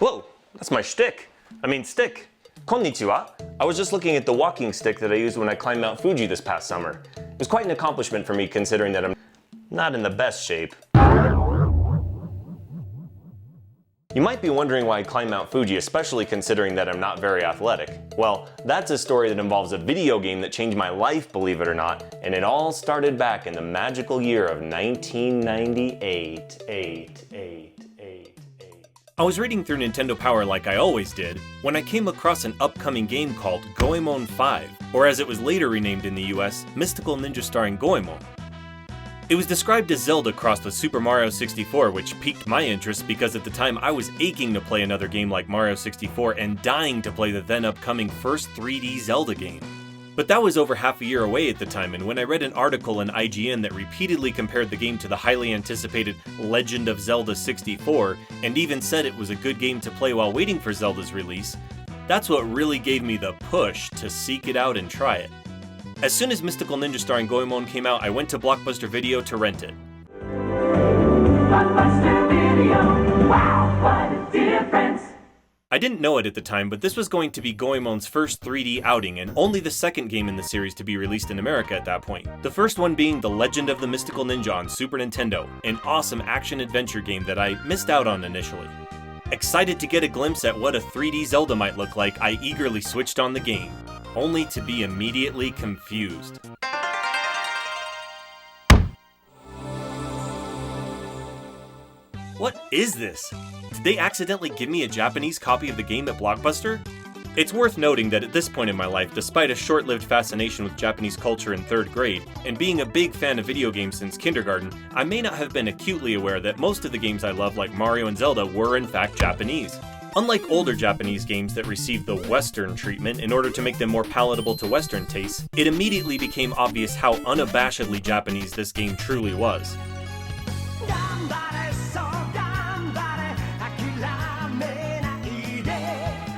Whoa, that's my stick. Stick. Konnichiwa. I was just looking at the walking stick that I used when I climbed Mount Fuji this past summer. It was quite an accomplishment for me considering that I'm not in the best shape. You might be wondering why I climb Mount Fuji, especially considering that I'm not very athletic. Well, that's a story that involves a video game that changed my life, believe it or not, and it all started back in the magical year of 1998. I was reading through Nintendo Power like I always did, when I came across an upcoming game called Goemon 5, or as it was later renamed in the US, Mystical Ninja starring Goemon. It was described as Zelda crossed with Super Mario 64, which piqued my interest because at the time I was aching to play another game like Mario 64 and dying to play the then upcoming first 3D Zelda game. But that was over half a year away at the time, and when I read an article in IGN that repeatedly compared the game to the highly anticipated Legend of Zelda 64, and even said it was a good game to play while waiting for Zelda's release, that's what really gave me the push to seek it out and try it. As soon as Mystical Ninja starring Goemon came out, I went to Blockbuster Video to rent it. Blockbuster Video, wow, what a difference! I didn't know it at the time, but this was going to be Goemon's first 3D outing, and only the second game in the series to be released in America at that point. The first one being The Legend of the Mystical Ninja on Super Nintendo, an awesome action-adventure game that I missed out on initially. Excited to get a glimpse at what a 3D Zelda might look like, I eagerly switched on the game, only to be immediately confused. What is this? Did they accidentally give me a Japanese copy of the game at Blockbuster? It's worth noting that at this point in my life, despite a short-lived fascination with Japanese culture in 3rd grade, and being a big fan of video games since kindergarten, I may not have been acutely aware that most of the games I love, like Mario and Zelda, were in fact Japanese. Unlike older Japanese games that received the Western treatment in order to make them more palatable to Western tastes, it immediately became obvious how unabashedly Japanese this game truly was.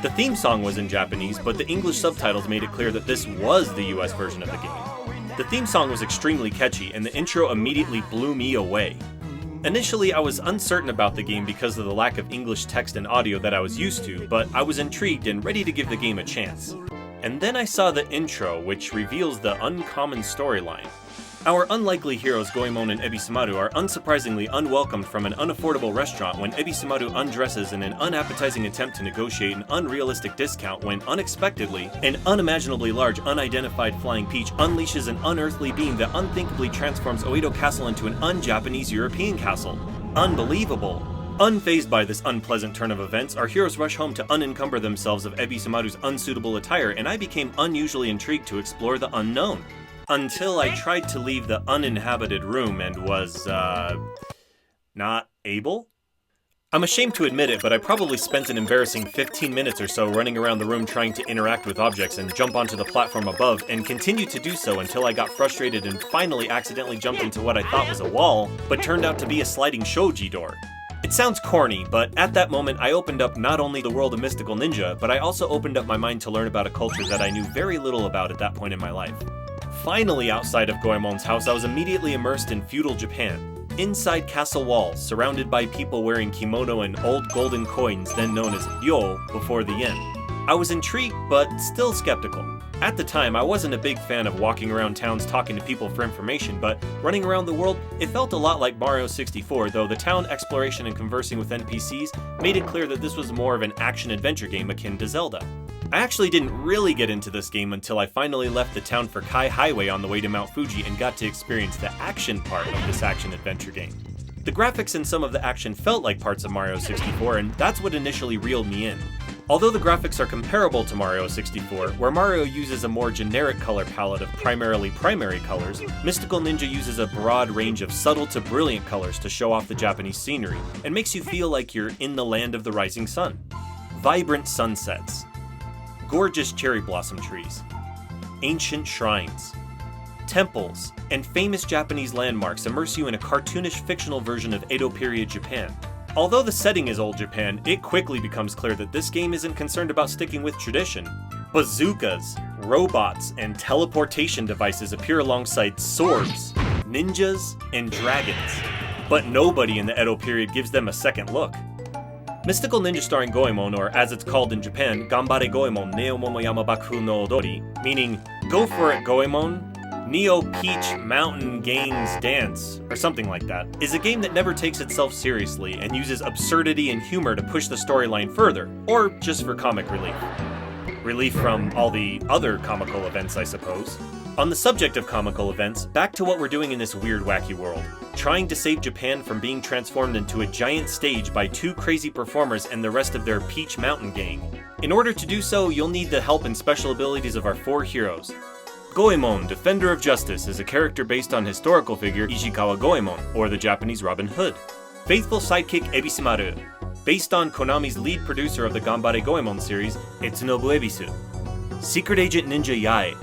The theme song was in Japanese, but the English subtitles made it clear that this was the US version of the game. The theme song was extremely catchy, and the intro immediately blew me away. Initially, I was uncertain about the game because of the lack of English text and audio that I was used to, but I was intrigued and ready to give the game a chance. And then I saw the intro, which reveals the uncommon storyline. Our unlikely heroes Goemon and Ebisumaru are unsurprisingly unwelcomed from an unaffordable restaurant when Ebisumaru undresses in an unappetizing attempt to negotiate an unrealistic discount when, unexpectedly, an unimaginably large unidentified flying peach unleashes an unearthly beam that unthinkably transforms Oedo Castle into an un-Japanese European castle. Unbelievable. Unfazed by this unpleasant turn of events, our heroes rush home to unencumber themselves of Ebisumaru's unsuitable attire, and I became unusually intrigued to explore the unknown. Until I tried to leave the uninhabited room and was, not able? I'm ashamed to admit it, but I probably spent an embarrassing 15 minutes or so running around the room trying to interact with objects and jump onto the platform above, and continued to do so until I got frustrated and finally accidentally jumped into what I thought was a wall, but turned out to be a sliding shoji door. It sounds corny, but at that moment I opened up not only the world of Mystical Ninja, but I also opened up my mind to learn about a culture that I knew very little about at that point in my life. Finally outside of Goemon's house, I was immediately immersed in feudal Japan. Inside castle walls, surrounded by people wearing kimono and old golden coins then known as ryo before the yen. I was intrigued, but still skeptical. At the time, I wasn't a big fan of walking around towns talking to people for information, but running around the world, it felt a lot like Mario 64, though the town exploration and conversing with NPCs made it clear that this was more of an action-adventure game akin to Zelda. I actually didn't really get into this game until I finally left the town for Kai Highway on the way to Mount Fuji and got to experience the action part of this action-adventure game. The graphics and some of the action felt like parts of Mario 64, and that's what initially reeled me in. Although the graphics are comparable to Mario 64, where Mario uses a more generic color palette of primarily primary colors, Mystical Ninja uses a broad range of subtle to brilliant colors to show off the Japanese scenery, and makes you feel like you're in the land of the rising sun. Vibrant sunsets, gorgeous cherry blossom trees, ancient shrines, temples, and famous Japanese landmarks immerse you in a cartoonish fictional version of Edo period Japan. Although the setting is old Japan, it quickly becomes clear that this game isn't concerned about sticking with tradition. Bazookas, robots, and teleportation devices appear alongside swords, ninjas, and dragons. But nobody in the Edo period gives them a second look. Mystical Ninja starring Goemon, or as it's called in Japan, Ganbare Goemon Neo Momoyama Bakufu no Odori, meaning Go for it Goemon, Neo Peach Mountain Gang's Dance, or something like that, is a game that never takes itself seriously and uses absurdity and humor to push the storyline further, or just for comic relief. Relief from all the other comical events, I suppose. On the subject of comical events, back to what we're doing in this weird, wacky world. Trying to save Japan from being transformed into a giant stage by two crazy performers and the rest of their Peach Mountain gang. In order to do so, you'll need the help and special abilities of our four heroes. Goemon, Defender of Justice, is a character based on historical figure Ishikawa Goemon, or the Japanese Robin Hood. Faithful sidekick Ebisumaru, based on Konami's lead producer of the Ganbare Goemon series, Etsunobu Ebisu. Secret Agent Ninja Yae,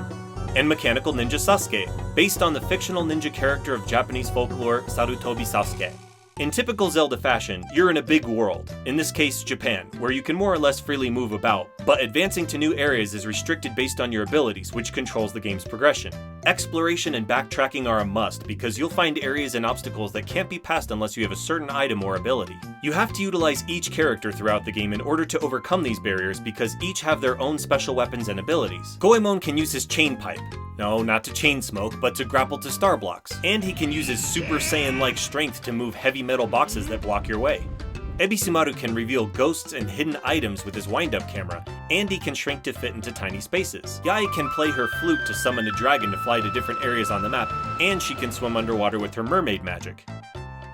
and Mechanical Ninja Sasuke, based on the fictional ninja character of Japanese folklore Sarutobi Sasuke. In typical Zelda fashion, you're in a big world, in this case Japan, where you can more or less freely move about, but advancing to new areas is restricted based on your abilities, which controls the game's progression. Exploration and backtracking are a must, because you'll find areas and obstacles that can't be passed unless you have a certain item or ability. You have to utilize each character throughout the game in order to overcome these barriers, because each have their own special weapons and abilities. Goemon can use his chain pipe. No, not to chain smoke, but to grapple to star blocks. And he can use his Super Saiyan-like strength to move heavy metal boxes that block your way. Ebisumaru can reveal ghosts and hidden items with his wind-up camera, and he can shrink to fit into tiny spaces. Yae can play her flute to summon a dragon to fly to different areas on the map, and she can swim underwater with her mermaid magic.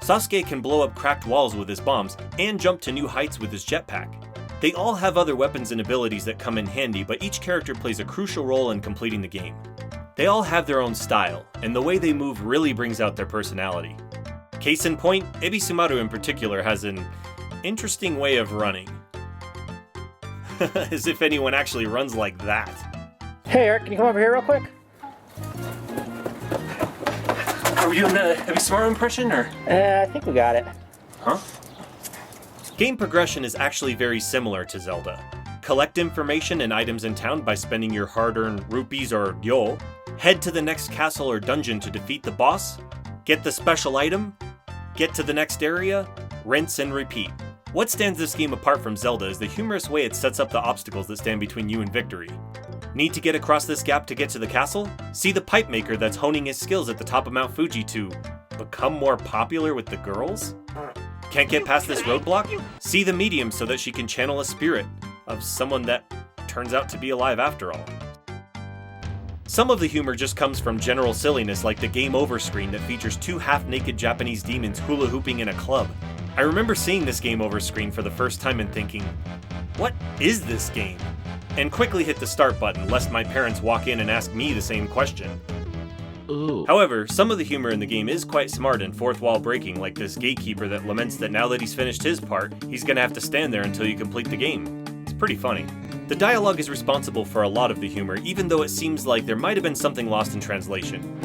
Sasuke can blow up cracked walls with his bombs, and jump to new heights with his jetpack. They all have other weapons and abilities that come in handy, but each character plays a crucial role in completing the game. They all have their own style, and the way they move really brings out their personality. Case in point, Ebisumaru in particular has an interesting way of running. As if anyone actually runs like that. Hey Eric, can you come over here real quick? Are we doing a Ebisumaru impression, or? I think we got it. Huh? Game progression is actually very similar to Zelda. Collect information and items in town by spending your hard-earned rupees or ryo, head to the next castle or dungeon to defeat the boss, get the special item, get to the next area, rinse and repeat. What stands this game apart from Zelda is the humorous way it sets up the obstacles that stand between you and victory. Need to get across this gap to get to the castle? See the pipe maker that's honing his skills at the top of Mount Fuji to become more popular with the girls? Can't get past this roadblock? See the medium so that she can channel a spirit of someone that turns out to be alive after all. Some of the humor just comes from general silliness, like the Game Over screen that features two half-naked Japanese demons hula hooping in a club. I remember seeing this Game Over screen for the first time and thinking, what is this game? And quickly hit the start button lest my parents walk in and ask me the same question. Ooh. However, some of the humor in the game is quite smart and fourth wall breaking, like this gatekeeper that laments that now that he's finished his part, he's gonna have to stand there until you complete the game. It's pretty funny. The dialogue is responsible for a lot of the humor, even though it seems like there might have been something lost in translation.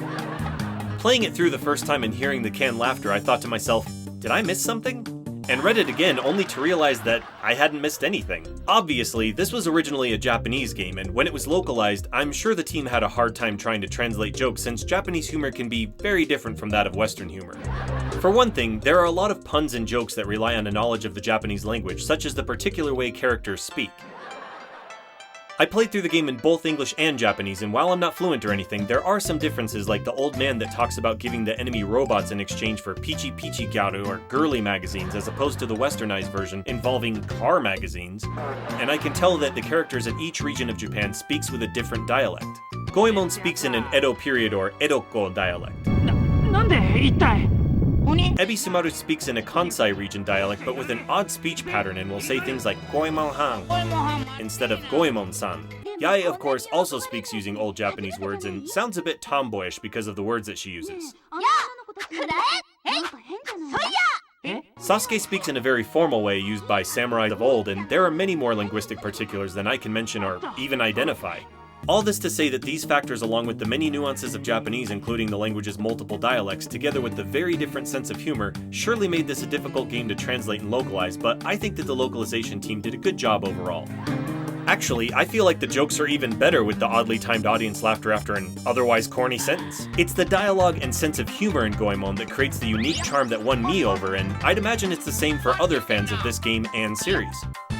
Playing it through the first time and hearing the canned laughter, I thought to myself, did I miss something? And read it again only to realize that I hadn't missed anything. Obviously, this was originally a Japanese game, and when it was localized, I'm sure the team had a hard time trying to translate jokes since Japanese humor can be very different from that of Western humor. For one thing, there are a lot of puns and jokes that rely on a knowledge of the Japanese language, such as the particular way characters speak. I played through the game in both English and Japanese, and while I'm not fluent or anything, there are some differences, like the old man that talks about giving the enemy robots in exchange for Pichi Pichi Gyaru or girly magazines, as opposed to the westernized version involving car magazines, and I can tell that the characters in each region of Japan speaks with a different dialect. Goemon speaks in an Edo period or Edoko dialect. Ebisumaru speaks in a Kansai region dialect, but with an odd speech pattern, and will say things like Goemon-han instead of Goemon-san. Yae, of course, also speaks using old Japanese words and sounds a bit tomboyish because of the words that she uses. Sasuke speaks in a very formal way used by samurais of old, and there are many more linguistic particulars than I can mention or even identify. All this to say that these factors, along with the many nuances of Japanese, including the language's multiple dialects, together with the very different sense of humor, surely made this a difficult game to translate and localize, but I think that the localization team did a good job overall. Actually, I feel like the jokes are even better with the oddly timed audience laughter after an otherwise corny sentence. It's the dialogue and sense of humor in Goemon that creates the unique charm that won me over, and I'd imagine it's the same for other fans of this game and series.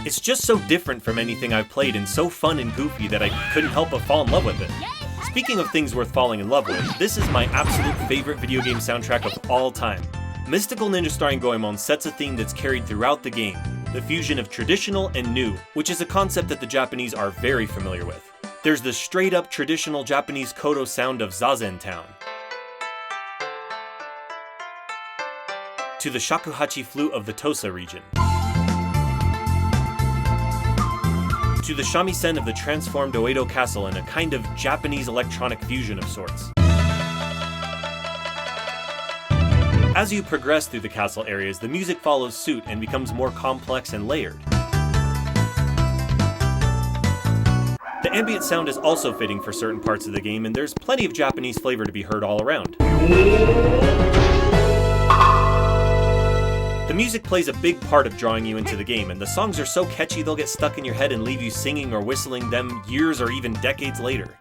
It's just so different from anything I've played and so fun and goofy that I couldn't help but fall in love with it. Speaking of things worth falling in love with, this is my absolute favorite video game soundtrack of all time. Mystical Ninja starring Goemon sets a theme that's carried throughout the game, the fusion of traditional and new, which is a concept that the Japanese are very familiar with. There's the straight up traditional Japanese koto sound of Zazen Town, to the shakuhachi flute of the Tosa region, to the shamisen of the transformed Oedo castle in a kind of Japanese electronic fusion of sorts. As you progress through the castle areas, the music follows suit and becomes more complex and layered. The ambient sound is also fitting for certain parts of the game, and there's plenty of Japanese flavor to be heard all around. The music plays a big part of drawing you into the game, and the songs are so catchy they'll get stuck in your head and leave you singing or whistling them years or even decades later.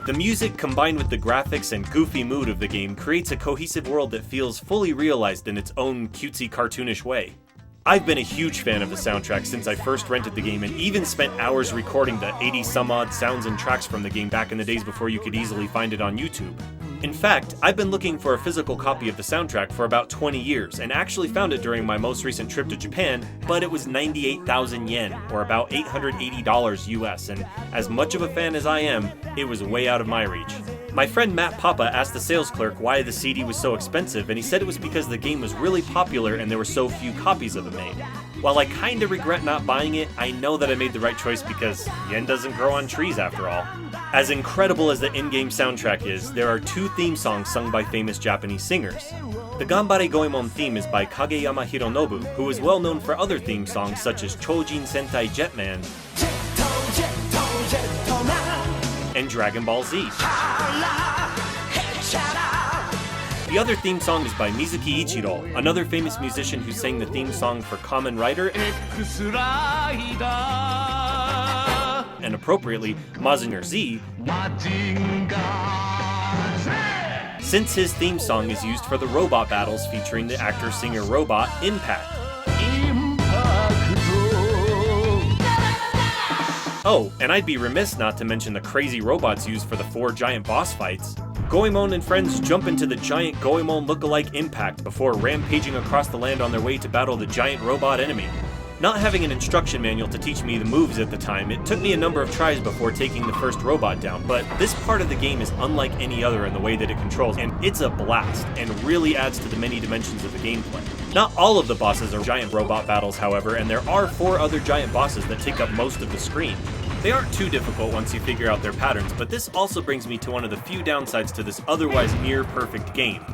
The music, combined with the graphics and goofy mood of the game, creates a cohesive world that feels fully realized in its own cutesy, cartoonish way. I've been a huge fan of the soundtrack since I first rented the game and even spent hours recording the 80-some-odd sounds and tracks from the game back in the days before you could easily find it on YouTube. In fact, I've been looking for a physical copy of the soundtrack for about 20 years and actually found it during my most recent trip to Japan, but it was 98,000 yen, or about $880 US, and as much of a fan as I am, it was way out of my reach. My friend Matt Papa asked the sales clerk why the CD was so expensive, and he said it was because the game was really popular and there were so few copies of it made. While I kinda regret not buying it, I know that I made the right choice because yen doesn't grow on trees after all. As incredible as the in-game soundtrack is, there are 2 theme songs sung by famous Japanese singers. The Ganbare Goemon theme is by Kageyama Hironobu, who is well known for other theme songs such as Chojin Sentai Jetman and Dragon Ball Z. The other theme song is by Mizuki Ichiro, another famous musician who sang the theme song for Kamen Rider and appropriately, Mazinger Z, since his theme song is used for the robot battles featuring the actor-singer robot Impact. Oh, and I'd be remiss not to mention the crazy robots used for the 4 giant boss fights. Goemon and friends jump into the giant Goemon look-alike Impact before rampaging across the land on their way to battle the giant robot enemy. Not having an instruction manual to teach me the moves at the time, it took me a number of tries before taking the first robot down, but this part of the game is unlike any other in the way that it controls, and it's a blast, and really adds to the many dimensions of the gameplay. Not all of the bosses are giant robot battles, however, and there are 4 other giant bosses that take up most of the screen. They aren't too difficult once you figure out their patterns, but this also brings me to one of the few downsides to this otherwise near-perfect game.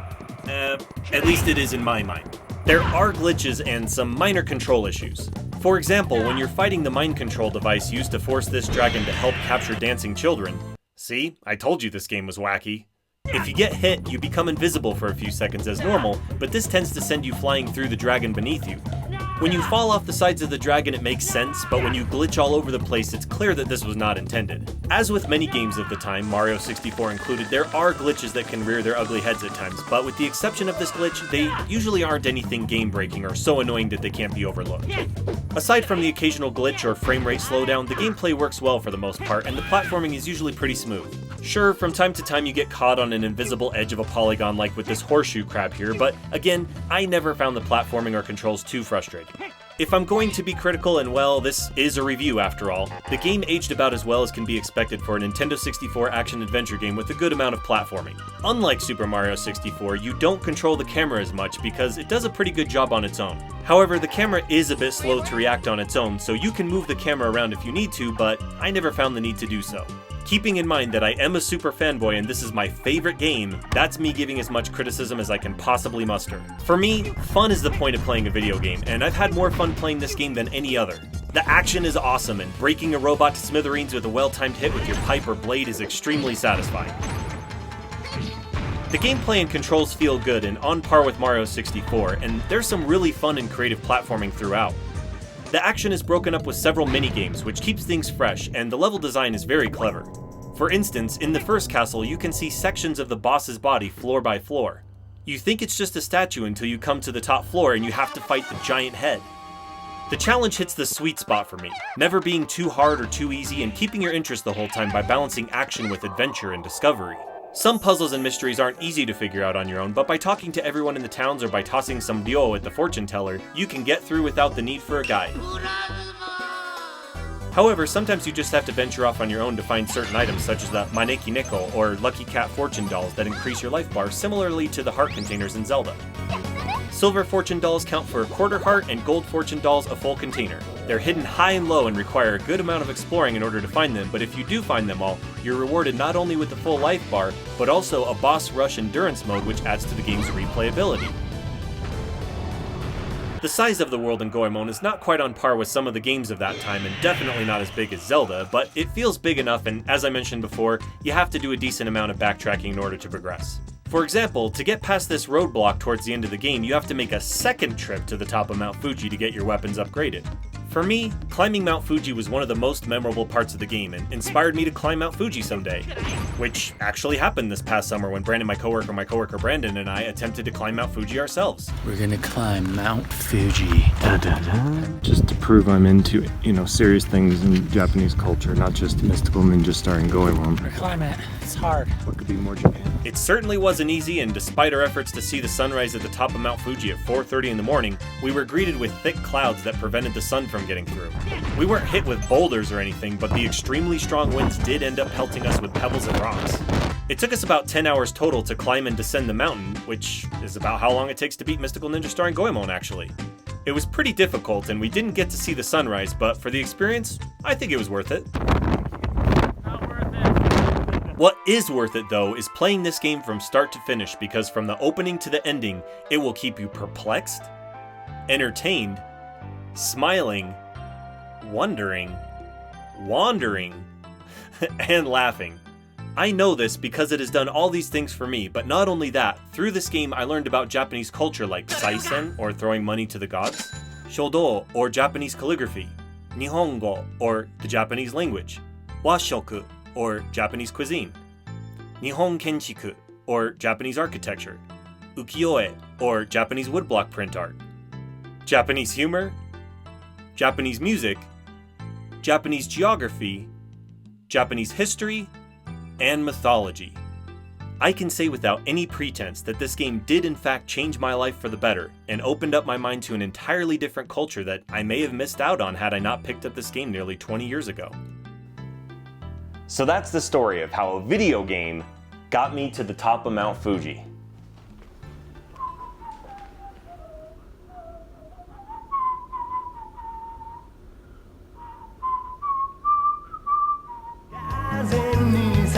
At least it is in my mind. There are glitches and some minor control issues. For example, when you're fighting the mind control device used to force this dragon to help capture dancing children. See? I told you this game was wacky. If you get hit, you become invisible for a few seconds as normal, but this tends to send you flying through the dragon beneath you. When you fall off the sides of the dragon it makes sense, but when you glitch all over the place it's clear that this was not intended. As with many games of the time, Mario 64 included, there are glitches that can rear their ugly heads at times, but with the exception of this glitch, they usually aren't anything game-breaking or so annoying that they can't be overlooked. Aside from the occasional glitch or frame rate slowdown, the gameplay works well for the most part, and the platforming is usually pretty smooth. Sure, from time to time you get caught on an invisible edge of a polygon like with this horseshoe crab here, but again, I never found the platforming or controls too frustrating. If I'm going to be critical, and well, this is a review after all, the game aged about as well as can be expected for a Nintendo 64 action-adventure game with a good amount of platforming. Unlike Super Mario 64, you don't control the camera as much because it does a pretty good job on its own. However, the camera is a bit slow to react on its own, so you can move the camera around if you need to, but I never found the need to do so. Keeping in mind that I am a super fanboy and this is my favorite game, that's me giving as much criticism as I can possibly muster. For me, fun is the point of playing a video game, and I've had more fun playing this game than any other. The action is awesome, and breaking a robot to smithereens with a well-timed hit with your pipe or blade is extremely satisfying. The gameplay and controls feel good and on par with Mario 64, and there's some really fun and creative platforming throughout. The action is broken up with several mini-games, which keeps things fresh, and the level design is very clever. For instance, in the first castle, you can see sections of the boss's body floor by floor. You think it's just a statue until you come to the top floor and you have to fight the giant head. The challenge hits the sweet spot for me, never being too hard or too easy and keeping your interest the whole time by balancing action with adventure and discovery. Some puzzles and mysteries aren't easy to figure out on your own, but by talking to everyone in the towns or by tossing some ryo at the fortune teller, you can get through without the need for a guide. However, sometimes you just have to venture off on your own to find certain items such as the Maneki Neko or Lucky Cat fortune dolls that increase your life bar similarly to the heart containers in Zelda. Silver fortune dolls count for a quarter heart and gold fortune dolls a full container. They're hidden high and low and require a good amount of exploring in order to find them, but if you do find them all, you're rewarded not only with the full life bar, but also a boss rush endurance mode which adds to the game's replayability. The size of the world in Goemon is not quite on par with some of the games of that time and definitely not as big as Zelda, but it feels big enough and, as I mentioned before, you have to do a decent amount of backtracking in order to progress. For example, to get past this roadblock towards the end of the game, you have to make a second trip to the top of Mount Fuji to get your weapons upgraded. For me, climbing Mount Fuji was one of the most memorable parts of the game and inspired me to climb Mount Fuji someday. Which actually happened this past summer when Brandon, my coworker Brandon, and I attempted to climb Mount Fuji ourselves. We're gonna climb Mount Fuji. Just to prove I'm into, serious things in Japanese culture, not just mystical ninja starring Goemon. We're climbing it. It's hard. What could be more Japan? It certainly wasn't easy, and despite our efforts to see the sunrise at the top of Mount Fuji at 4:30 in the morning, we were greeted with thick clouds that prevented the sun from getting through. We weren't hit with boulders or anything, but the extremely strong winds did end up pelting us with pebbles and rocks. It took us about 10 hours total to climb and descend the mountain, which is about how long it takes to beat Mystical Ninja starring Goemon, actually. It was pretty difficult, and we didn't get to see the sunrise, but for the experience, I think it was worth it. What is worth it, though, is playing this game from start to finish, because from the opening to the ending, it will keep you perplexed, entertained, smiling, wondering, wandering, and laughing. I know this because it has done all these things for me, but not only that, through this game I learned about Japanese culture like saisen, or throwing money to the gods, shodo, or Japanese calligraphy, nihongo, or the Japanese language, washoku, or Japanese cuisine, Nihon Kenshiku, or Japanese architecture, ukiyo-e, or Japanese woodblock print art, Japanese humor, Japanese music, Japanese geography, Japanese history, and mythology. I can say without any pretense that this game did in fact change my life for the better, and opened up my mind to an entirely different culture that I may have missed out on had I not picked up this game nearly 20 years ago. So that's the story of how a video game got me to the top of Mount Fuji. As in these